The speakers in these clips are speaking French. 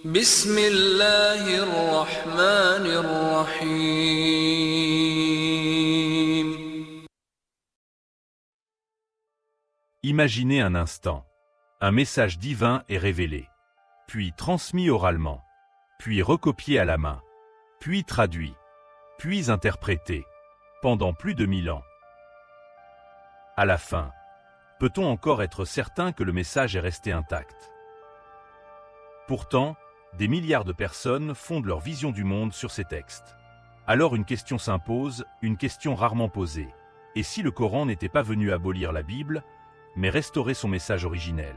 بسم الله الرحمن الرحيم. Imaginez un instant. Un message divin est révélé, puis transmis oralement, puis recopié à la main, puis traduit, puis interprété, pendant plus de 1000 ans. À la fin, peut-on encore être certain que le message est resté intact? Pourtant, des milliards de personnes fondent leur vision du monde sur ces textes. Alors une question s'impose, une question rarement posée. Et si le Coran n'était pas venu abolir la Bible, mais restaurer son message originel?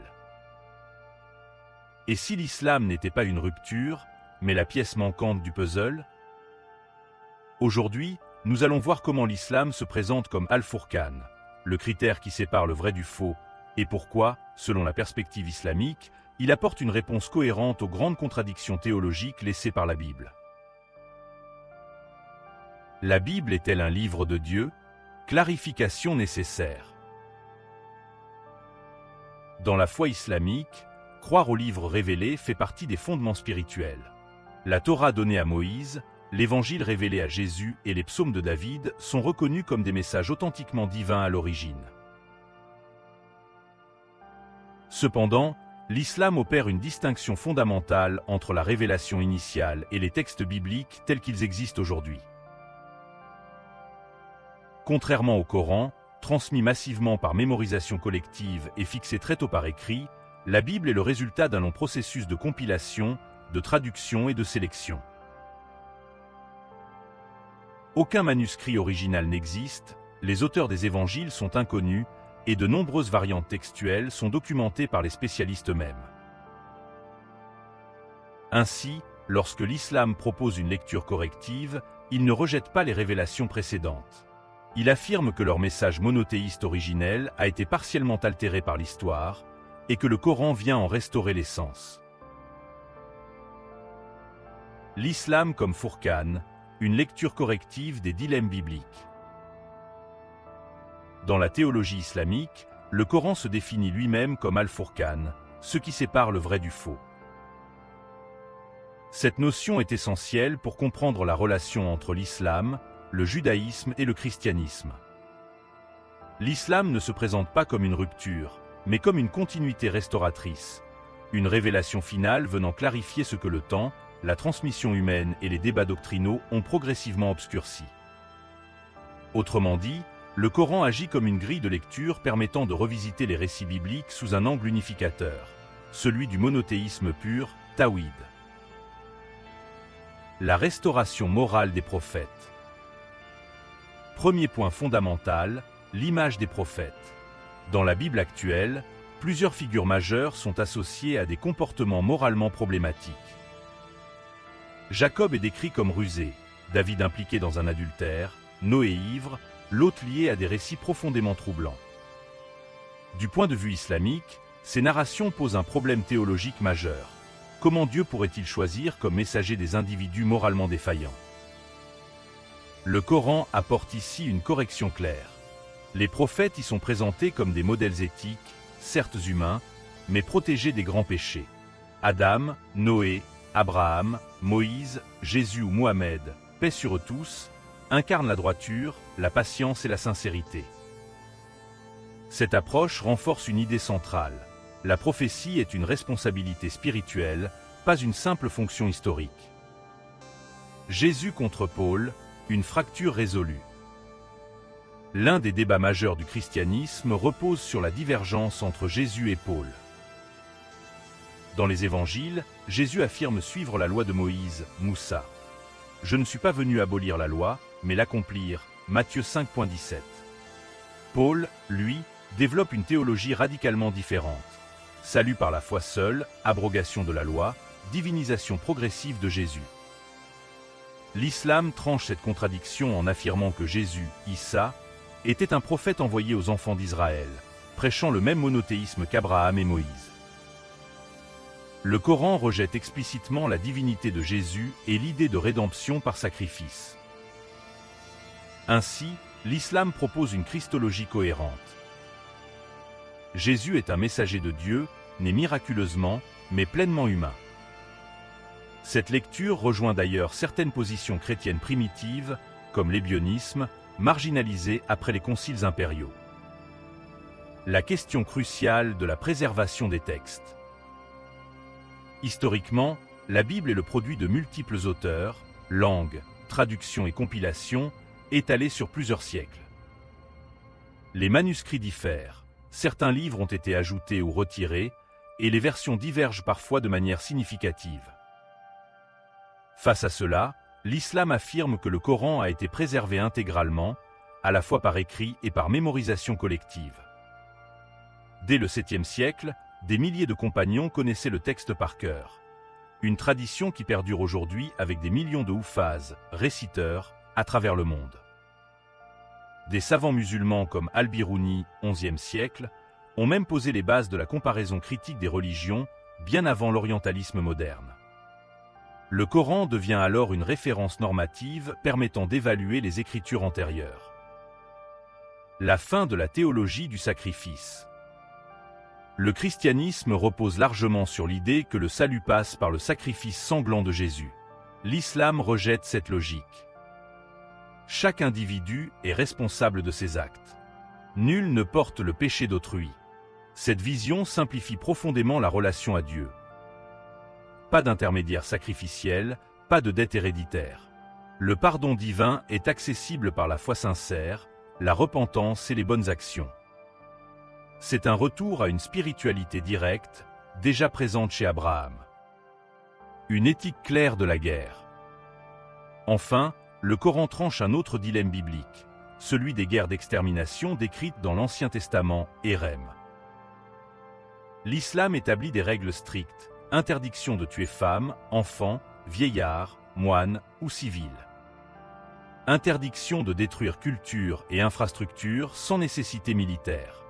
Et si l'islam n'était pas une rupture, mais la pièce manquante du puzzle? Aujourd'hui, nous allons voir comment l'islam se présente comme Al-Furqan, le critère qui sépare le vrai du faux, et pourquoi, selon la perspective islamique, il apporte une réponse cohérente aux grandes contradictions théologiques laissées par la Bible. La Bible est-elle un livre de Dieu? Clarification nécessaire. Dans la foi islamique, croire au livre révélé fait partie des fondements spirituels. La Torah donnée à Moïse, l'Évangile révélé à Jésus et les psaumes de David sont reconnus comme des messages authentiquement divins à l'origine. Cependant, l'islam opère une distinction fondamentale entre la révélation initiale et les textes bibliques tels qu'ils existent aujourd'hui. Contrairement au Coran, transmis massivement par mémorisation collective et fixé très tôt par écrit, la Bible est le résultat d'un long processus de compilation, de traduction et de sélection. Aucun manuscrit original n'existe, les auteurs des évangiles sont inconnus, et de nombreuses variantes textuelles sont documentées par les spécialistes eux-mêmes. Ainsi, lorsque l'islam propose une lecture corrective, il ne rejette pas les révélations précédentes. Il affirme que leur message monothéiste originel a été partiellement altéré par l'histoire, et que le Coran vient en restaurer l'essence. L'islam comme Furqan, une lecture corrective des dilemmes bibliques. Dans la théologie islamique, le Coran se définit lui-même comme Al-Furqan, ce qui sépare le vrai du faux. Cette notion est essentielle pour comprendre la relation entre l'islam, le judaïsme et le christianisme. L'islam ne se présente pas comme une rupture, mais comme une continuité restauratrice, une révélation finale venant clarifier ce que le temps, la transmission humaine et les débats doctrinaux ont progressivement obscurci. Autrement dit, le Coran agit comme une grille de lecture permettant de revisiter les récits bibliques sous un angle unificateur, celui du monothéisme pur, Tawhid. La restauration morale des prophètes. Premier point fondamental, l'image des prophètes. Dans la Bible actuelle, plusieurs figures majeures sont associées à des comportements moralement problématiques. Jacob est décrit comme rusé, David impliqué dans un adultère, Noé ivre, Lot lié à des récits profondément troublants. Du point de vue islamique, ces narrations posent un problème théologique majeur. Comment Dieu pourrait-il choisir comme messager des individus moralement défaillants? Le Coran apporte ici une correction claire. Les prophètes y sont présentés comme des modèles éthiques, certes humains, mais protégés des grands péchés. Adam, Noé, Abraham, Moïse, Jésus ou Mohamed, paix sur eux tous, incarnent la droiture, la patience et la sincérité. Cette approche renforce une idée centrale. La prophétie est une responsabilité spirituelle, pas une simple fonction historique. Jésus contre Paul, une fracture résolue. L'un des débats majeurs du christianisme repose sur la divergence entre Jésus et Paul. Dans les évangiles, Jésus affirme suivre la loi de Moïse, Moussa. « Je ne suis pas venu abolir la loi, mais l'accomplir » Matthieu 5.17. Paul, lui, développe une théologie radicalement différente. Salut par la foi seule, abrogation de la loi, divinisation progressive de Jésus. L'islam tranche cette contradiction en affirmant que Jésus, Issa, était un prophète envoyé aux enfants d'Israël, prêchant le même monothéisme qu'Abraham et Moïse. Le Coran rejette explicitement la divinité de Jésus et l'idée de rédemption par sacrifice. Ainsi, l'islam propose une christologie cohérente. Jésus est un messager de Dieu, né miraculeusement, mais pleinement humain. Cette lecture rejoint d'ailleurs certaines positions chrétiennes primitives, comme l'ébionisme, marginalisées après les conciles impériaux. La question cruciale de la préservation des textes. Historiquement, la Bible est le produit de multiples auteurs, langues, traductions et compilations, étalées sur plusieurs siècles. Les manuscrits diffèrent, certains livres ont été ajoutés ou retirés, et les versions divergent parfois de manière significative. Face à cela, l'islam affirme que le Coran a été préservé intégralement, à la fois par écrit et par mémorisation collective. Dès le 7e siècle, des milliers de compagnons connaissaient le texte par cœur. Une tradition qui perdure aujourd'hui avec des millions de houfaz, réciteurs, à travers le monde. Des savants musulmans comme Al-Biruni, 11e siècle, ont même posé les bases de la comparaison critique des religions, bien avant l'orientalisme moderne. Le Coran devient alors une référence normative permettant d'évaluer les écritures antérieures. La fin de la théologie du sacrifice. Le christianisme repose largement sur l'idée que le salut passe par le sacrifice sanglant de Jésus. L'islam rejette cette logique. Chaque individu est responsable de ses actes. Nul ne porte le péché d'autrui. Cette vision simplifie profondément la relation à Dieu. Pas d'intermédiaire sacrificiel, pas de dette héréditaire. Le pardon divin est accessible par la foi sincère, la repentance et les bonnes actions. C'est un retour à une spiritualité directe, déjà présente chez Abraham. Une éthique claire de la guerre. Enfin, le Coran tranche un autre dilemme biblique, celui des guerres d'extermination décrites dans l'Ancien Testament, Érem. L'islam établit des règles strictes, interdiction de tuer femmes, enfants, vieillards, moines ou civils. Interdiction de détruire culture et infrastructures sans nécessité militaire.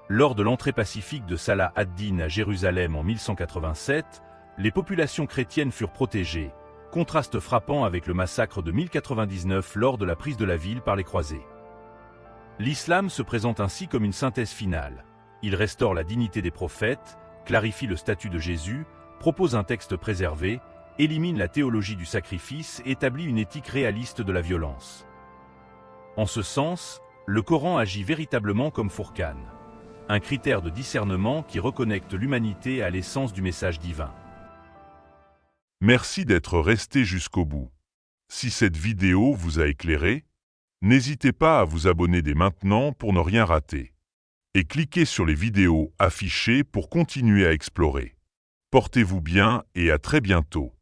Lors de l'entrée pacifique de Salah ad-Din à Jérusalem en 1187, les populations chrétiennes furent protégées, contraste frappant avec le massacre de 1099 lors de la prise de la ville par les croisés. L'islam se présente ainsi comme une synthèse finale. Il restaure la dignité des prophètes, clarifie le statut de Jésus, propose un texte préservé, élimine la théologie du sacrifice et établit une éthique réaliste de la violence. En ce sens, le Coran agit véritablement comme Fourqan, un critère de discernement qui reconnecte l'humanité à l'essence du message divin. Merci d'être resté jusqu'au bout. Si cette vidéo vous a éclairé, n'hésitez pas à vous abonner dès maintenant pour ne rien rater. Et cliquez sur les vidéos affichées pour continuer à explorer. Portez-vous bien et à très bientôt.